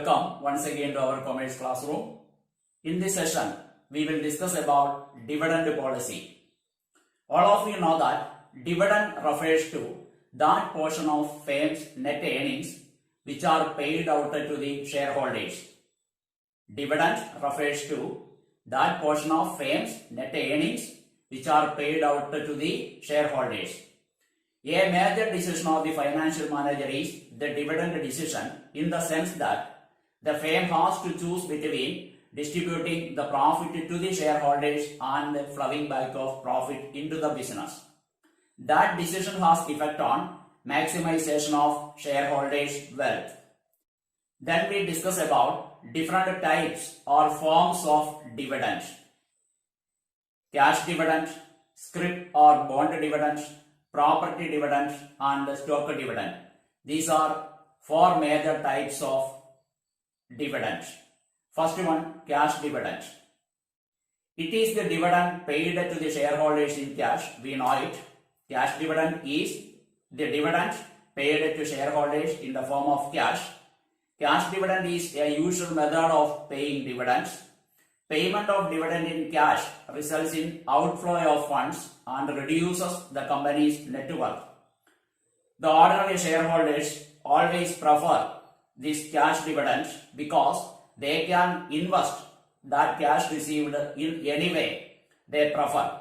Welcome once again to our commerce classroom. In this session, we will discuss about dividend policy. All of you know that dividend refers to that portion of firm's net earnings which are paid out to the shareholders. Dividend refers to that portion of firm's net earnings which are paid out to the shareholders. A major decision of the financial manager is the dividend decision in the sense that the firm has to choose between distributing the profit to the shareholders and the flowing back of profit into the business. That decision has effect on maximization of shareholders' wealth. Then we discuss about different types or forms of dividends. Cash dividend, scrip or bond dividend, property dividend and stock dividend. These are four major types of dividends. First one, cash dividend. It is the dividend paid to the shareholders in cash. We know it. Cash dividend is the dividend paid to shareholders in the form of cash. Cash dividend is a usual method of paying dividends. Payment of dividend in cash results in outflow of funds and reduces the company's net worth. The ordinary shareholders always prefer this cash dividend because they can invest that cash received in any way they prefer.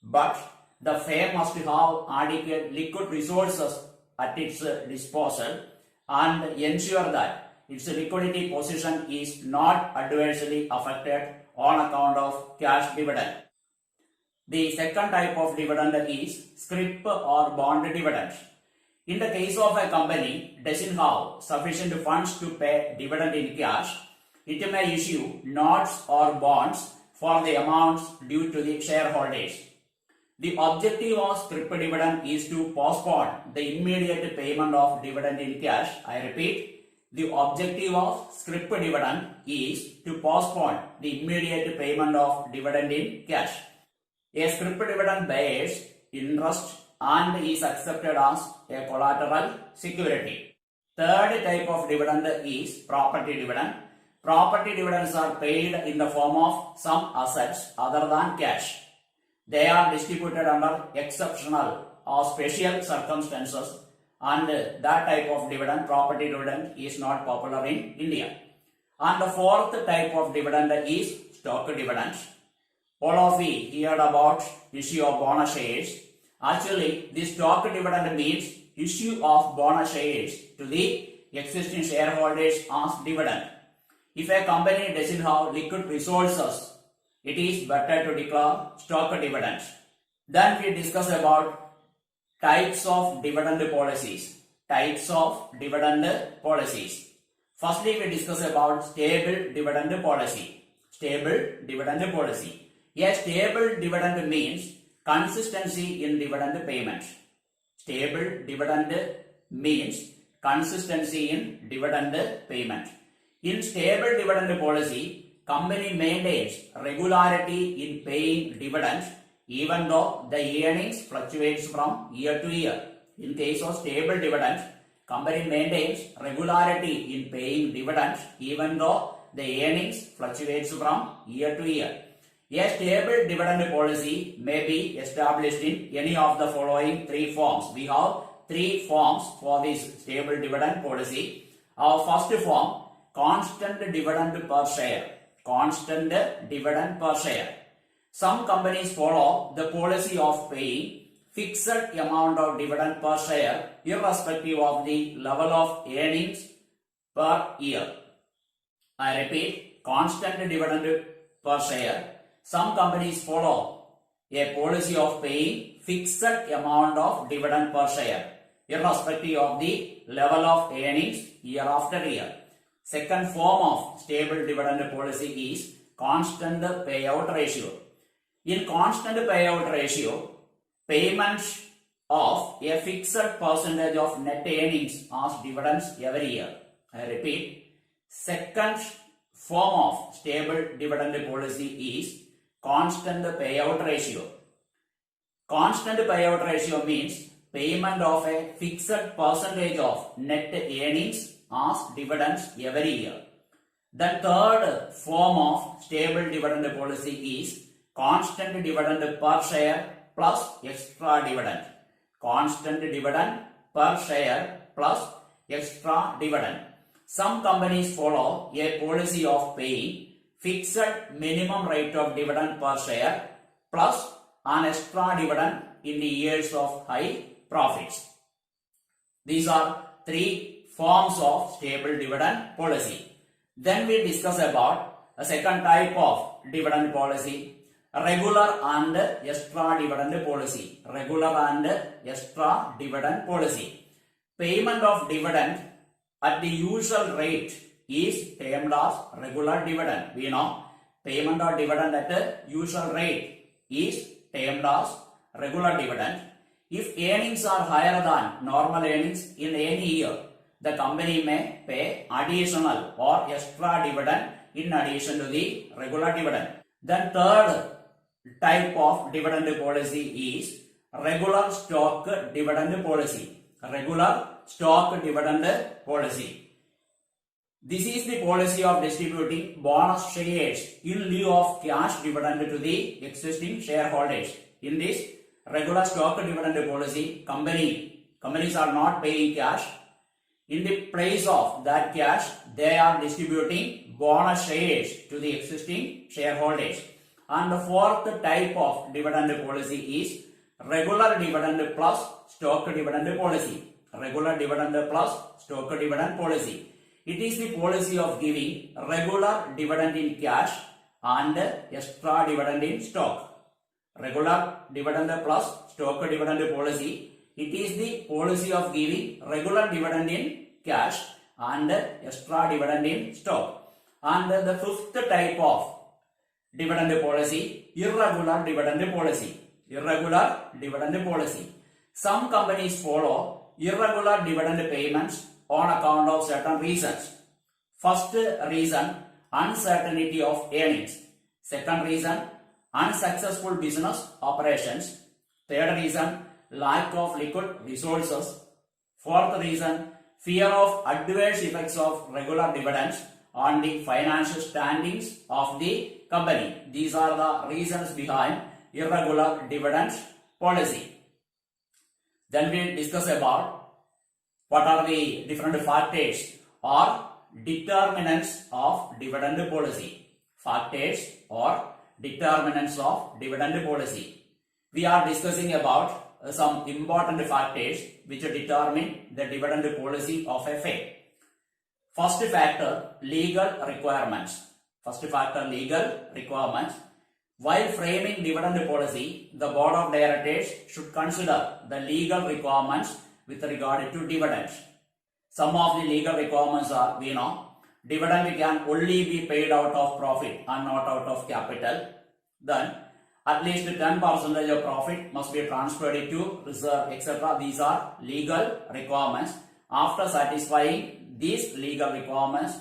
But the firm must have adequate liquid resources at its disposal and ensure that its liquidity position is not adversely affected on account of cash dividend. The second type of dividend is scrip or bond dividend. In the case of a company doesn't have sufficient funds to pay dividend in cash, it may issue notes or bonds for the amounts due to the shareholders. The objective of scrip dividend is to postpone the immediate payment of dividend in cash. I repeat, the objective of scrip dividend is to postpone the immediate payment of dividend in cash. A scrip dividend bears interest and is accepted as a collateral security. Third type of dividend is property dividend. Property dividends are paid in the form of some assets other than cash. They are distributed under exceptional or special circumstances, and that type of dividend, property dividend, is not popular in India. And the fourth type of dividend is stock dividend. All of you heard about issue of bonus shares. Actually, this stock dividend means issue of bonus shares to the existing shareholders as dividend. If a company doesn't have liquid resources, it is better to declare stock dividends. Then we discuss about types of dividend policies. Types of dividend policies. Firstly, we discuss about stable dividend policy. Stable dividend policy. A stable dividend means consistency in dividend payment. Stable dividend means consistency in dividend payment. In stable dividend policy, company maintains regularity in paying dividends even though the earnings fluctuates from year to year. In case of stable dividends, company maintains regularity in paying dividends even though the earnings fluctuates from year to year. A stable dividend policy may be established in any of the following three forms. We have three forms for this stable dividend policy. Our first form, constant dividend per share. Constant dividend per share. Some companies follow the policy of paying fixed amount of dividend per share irrespective of the level of earnings per year. I repeat, constant dividend per share. Some companies follow a policy of paying fixed amount of dividend per share irrespective of the level of earnings year after year. Second form of stable dividend policy is constant payout ratio. In constant payout ratio, payments of a fixed percentage of net earnings as dividends every year. I repeat, second form of stable dividend policy is constant payout ratio. Constant payout ratio means payment of a fixed percentage of net earnings as dividends every year. The third form of stable dividend policy is constant dividend per share plus extra dividend. Constant dividend per share plus extra dividend. Some companies follow a policy of paying fixed minimum rate of dividend per share plus an extra dividend in the years of high profits. These are three forms of stable dividend policy. Then we discuss about a second type of dividend policy, regular and extra dividend policy. Regular and extra dividend policy. Payment of dividend at the usual rate is termed as regular dividend. We know payment of dividend at the usual rate is termed as regular dividend. If earnings are higher than normal earnings in any year, the company may pay additional or extra dividend in addition to the regular dividend. Then third type of dividend policy is regular stock dividend policy. Regular stock dividend policy. This is the policy of distributing bonus shares in lieu of cash dividend to the existing shareholders. In this regular stock dividend policy, companies are not paying cash. In the place of that cash, they are distributing bonus shares to the existing shareholders. And the fourth type of dividend policy is regular dividend plus stock dividend policy. Regular dividend plus stock dividend policy. It is the policy of giving regular dividend in cash and extra dividend in stock. Regular dividend plus stock dividend policy. It is the policy of giving regular dividend in cash and extra dividend in stock. And the fifth type of dividend policy, irregular dividend policy. Irregular dividend policy. Some companies follow irregular dividend payments on account of certain reasons. First reason, uncertainty of earnings. Second reason, unsuccessful business operations. Third reason, lack of liquid resources. Fourth reason, fear of adverse effects of regular dividends on the financial standings of the company. These are the reasons behind irregular dividends policy. Then we discuss about what are the different factors or determinants of dividend policy. Factors or determinants of dividend policy. We are discussing about some important factors which determine the dividend policy of a firm. First factor, legal requirements. First factor, legal requirements. While framing dividend policy, the board of directors should consider the legal requirements with regard to dividends. Some of the legal requirements are, we know, dividend can only be paid out of profit and not out of capital. Then, at least 10% of profit must be transferred into reserve, etc. These are legal requirements. After satisfying these legal requirements,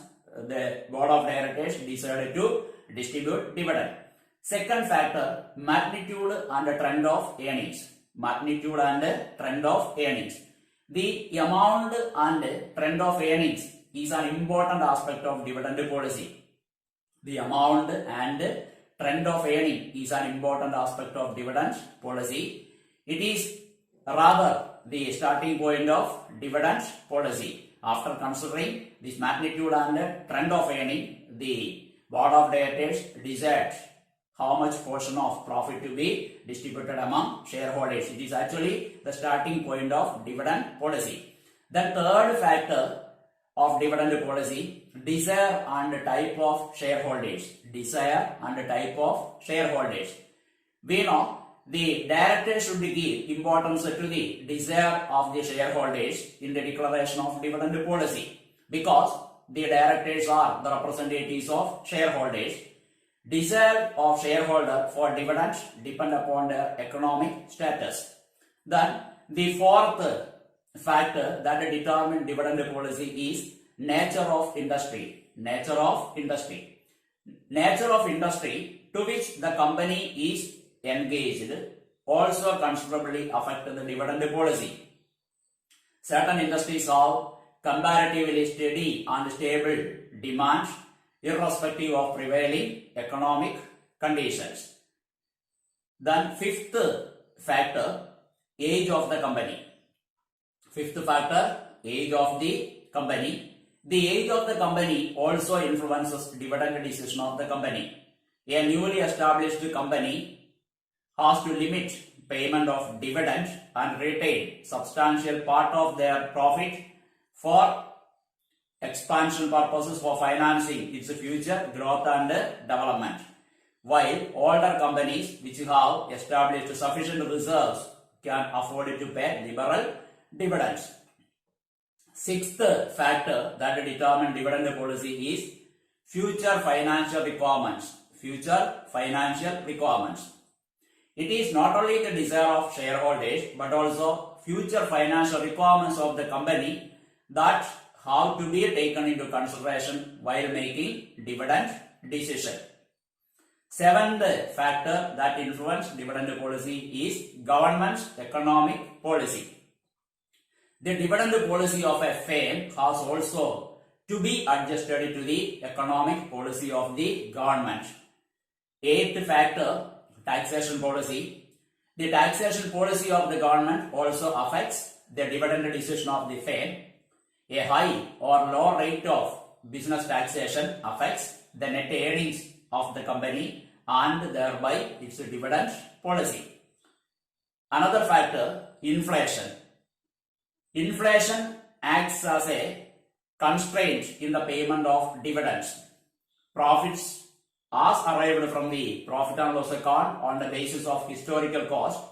the board of directors decided to distribute dividend. Second factor, magnitude and trend of earnings. Magnitude and trend of earnings. The amount and trend of earnings is an important aspect of dividend policy. The amount and trend of earning is an important aspect of dividend policy. It is rather the starting point of dividend policy. After considering this magnitude and trend of earning, the board of directors decides how much portion of profit to be distributed among shareholders. It is actually the starting point of dividend policy. The third factor of dividend policy, desire and type of shareholders. Desire and type of shareholders. We know the directors should give importance to the desire of the shareholders in the declaration of dividend policy, because the directors are the representatives of shareholders. Desire of shareholder for dividends depend upon their economic status. Then the fourth factor that determine dividend policy is nature of industry. Nature of industry. Nature of industry to which the company is engaged also considerably affect the dividend policy. Certain industries have comparatively steady and stable demand irrespective of prevailing economic conditions. Then fifth factor, age of the company. Fifth factor, age of the company. The age of the company also influences dividend decision of the company. A newly established company has to limit payment of dividend and retain substantial part of their profit for expansion purposes, for financing its future growth and development. While older companies which have established sufficient reserves can afford to pay liberal dividends. Sixth factor that determines dividend policy is future financial requirements. Future financial requirements. It is not only the desire of shareholders but also future financial requirements of the company that have to be taken into consideration while making dividend decision. Seventh factor that influences dividend policy is government's economic policy. The dividend policy of a firm has also to be adjusted to the economic policy of the government. Eighth factor, taxation policy. The taxation policy of the government also affects the dividend decision of the firm. A high or low rate of business taxation affects the net earnings of the company and thereby its dividend policy. Another factor, inflation. Inflation acts as a constraint in the payment of dividends. Profits as arrived from the profit and loss account on the basis of historical cost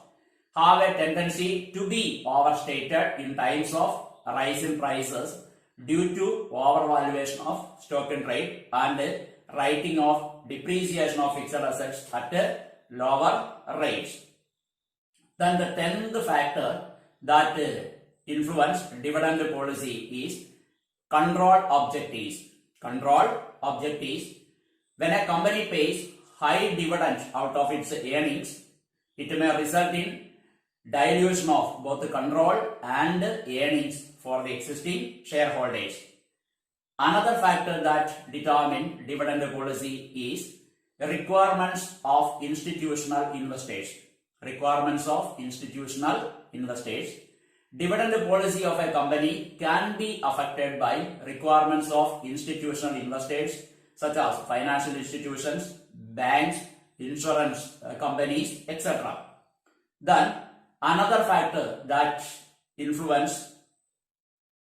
have a tendency to be overstated in times of rise in prices due to overvaluation of stock in trade and writing of depreciation of fixed assets at lower rates. Then the 10th factor that influence dividend policy is control objectives. Control objectives. When a company pays high dividends out of its earnings, it may result in dilution of both the control and earnings for the existing shareholders. Another factor that determines dividend policy is the requirements of institutional investors. Requirements of institutional investors. Dividend policy of a company can be affected by requirements of institutional investors such as financial institutions, banks, insurance companies, etc. Then another factor that influences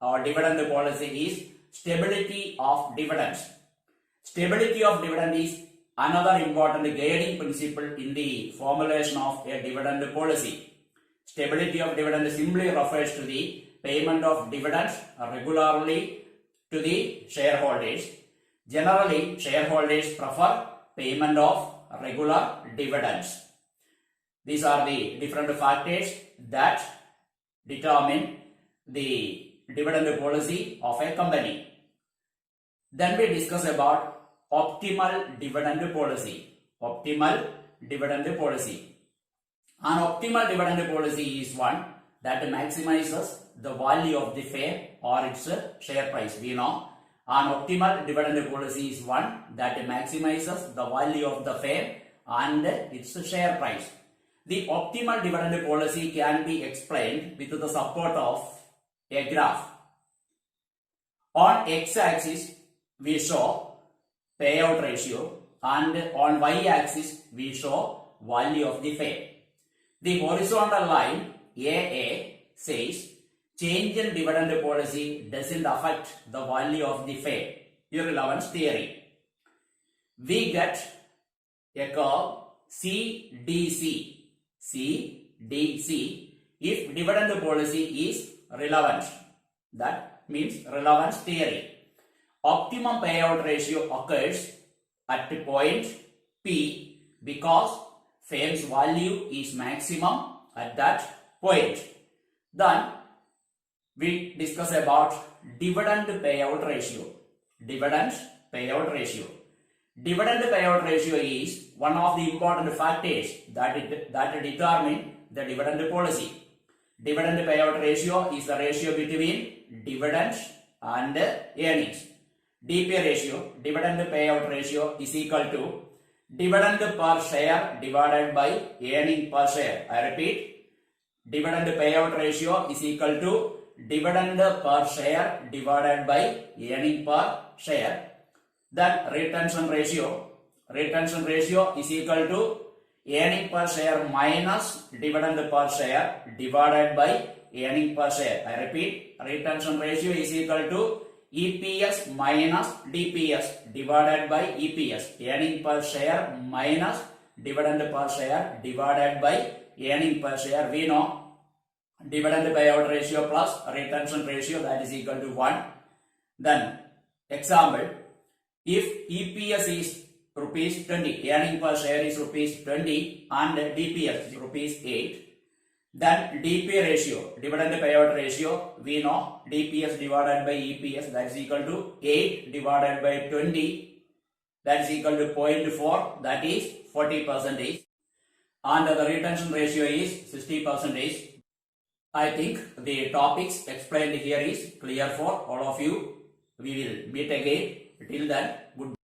our dividend policy is stability of dividends. Stability of dividend is another important guiding principle in the formulation of a dividend policy. Stability of dividend simply refers to the payment of dividends regularly to the shareholders. Generally, shareholders prefer payment of regular dividends. These are the different factors that determine the dividend policy of a company. Then we discuss about optimal dividend policy. Optimal dividend policy. An optimal dividend policy is one that maximizes the value of the firm or its share price. We know an optimal dividend policy is one that maximizes the value of the firm and its share price. The optimal dividend policy can be explained with the support of a graph. On x-axis we show payout ratio and on y-axis we show value of the firm. The horizontal line AA says change in dividend policy doesn't affect the value of the firm. Irrelevance theory. We get a curve CDC. CDC if dividend policy is relevant. That means relevance theory. Optimum payout ratio occurs at point P because firm's value is maximum at that point. Then we discuss about dividend payout ratio. Dividend payout ratio. Dividend payout ratio is one of the important factors that determine the dividend policy. Dividend payout ratio is the ratio between dividends and earnings. DP ratio, dividend payout ratio is equal to dividend per share divided by earning per share. I repeat, dividend payout ratio is equal to dividend per share divided by earning per share. Then retention ratio is equal to earning per share minus dividend per share divided by earning per share. I repeat, retention ratio is equal to EPS minus DPS divided by EPS. Earning per share minus dividend per share divided by earning per share. We know dividend payout ratio plus retention ratio, that is equal to 1. Then example, if EPS is rupees 20, earning per share is rupees 20 and DPS is rupees 8, then DP ratio, dividend payout ratio, we know DPS divided by EPS, that is equal to 8 divided by 20, that is equal to 0.4, that is 40%, and the retention ratio is 60%. I think the topics explained here is clear for all of you. We will meet again. Till then, goodbye.